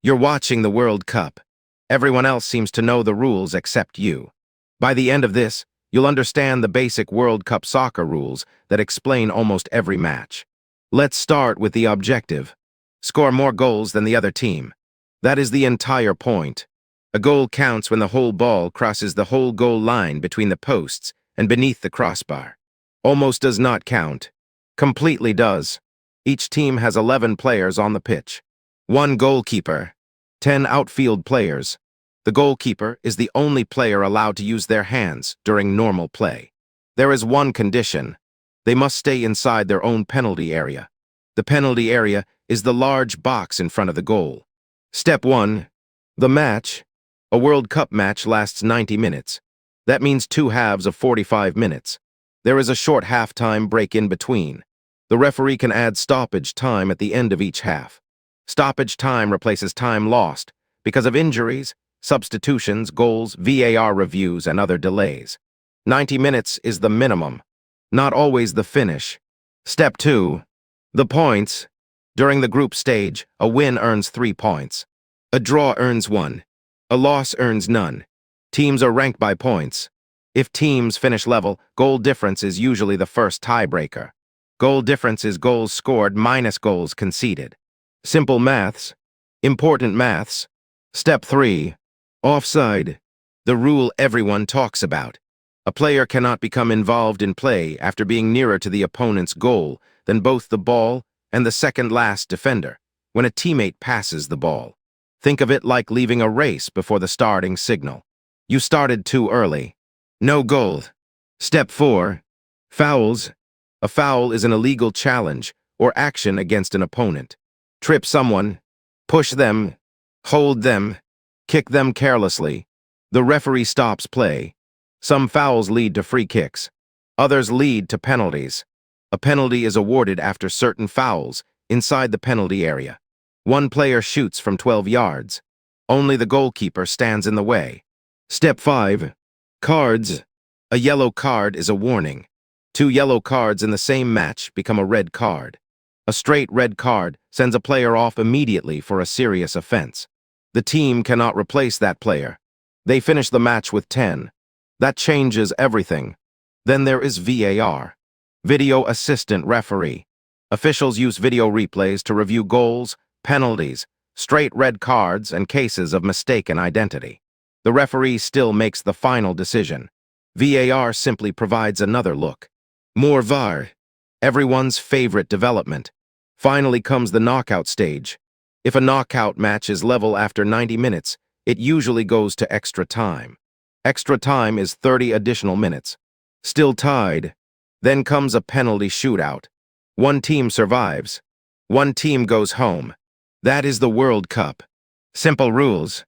You're watching the World Cup. Everyone else seems to know the rules except you. By the end of this, you'll understand the basic World Cup soccer rules that explain almost every match. Let's start with the objective. Score more goals than the other team. That is the entire point. A goal counts when the whole ball crosses the whole goal line between the posts and beneath the crossbar. Almost does not count. Completely does. Each team has 11 players on the pitch. 1 goalkeeper, 10 outfield players. The goalkeeper is the only player allowed to use their hands during normal play. There is one condition. They must stay inside their own penalty area. The penalty area is the large box in front of the goal. Step 1. The match. A World Cup match lasts 90 minutes. That means 2 halves of 45 minutes. There is a short halftime break in between. The referee can add stoppage time at the end of each half. Stoppage time replaces time lost because of injuries, substitutions, goals, VAR reviews, and other delays. 90 minutes is the minimum, not always the finish. Step 2. The points. During the group stage, a win earns 3 points. A draw earns 1. A loss earns none. Teams are ranked by points. If teams finish level, goal difference is usually the first tiebreaker. Goal difference is goals scored minus goals conceded. Simple maths. Important maths. Step 3. Offside. The rule everyone talks about. A player cannot become involved in play after being nearer to the opponent's goal than both the ball and the second-last defender when a teammate passes the ball. Think of it like leaving a race before the starting signal. You started too early. No goal. Step 4. Fouls. A foul is an illegal challenge or action against an opponent. Trip someone, push them, hold them, kick them carelessly. The referee stops play. Some fouls lead to free kicks. Others lead to penalties. A penalty is awarded after certain fouls inside the penalty area. 1 player shoots from 12 yards. Only the goalkeeper stands in the way. Step 5. Cards. A yellow card is a warning. 2 yellow cards in the same match become a red card. A straight red card sends a player off immediately for a serious offense. The team cannot replace that player. They finish the match with 10. That changes everything. Then there is VAR. Video Assistant Referee. Officials use video replays to review goals, penalties, straight red cards, and cases of mistaken identity. The referee still makes the final decision. VAR simply provides another look. More VAR. Everyone's favorite development. Finally comes the knockout stage. If a knockout match is level after 90 minutes, it usually goes to extra time. Extra time is 30 additional minutes. Still tied. Then comes a penalty shootout. 1 team survives. 1 team goes home. That is the World Cup. Simple rules.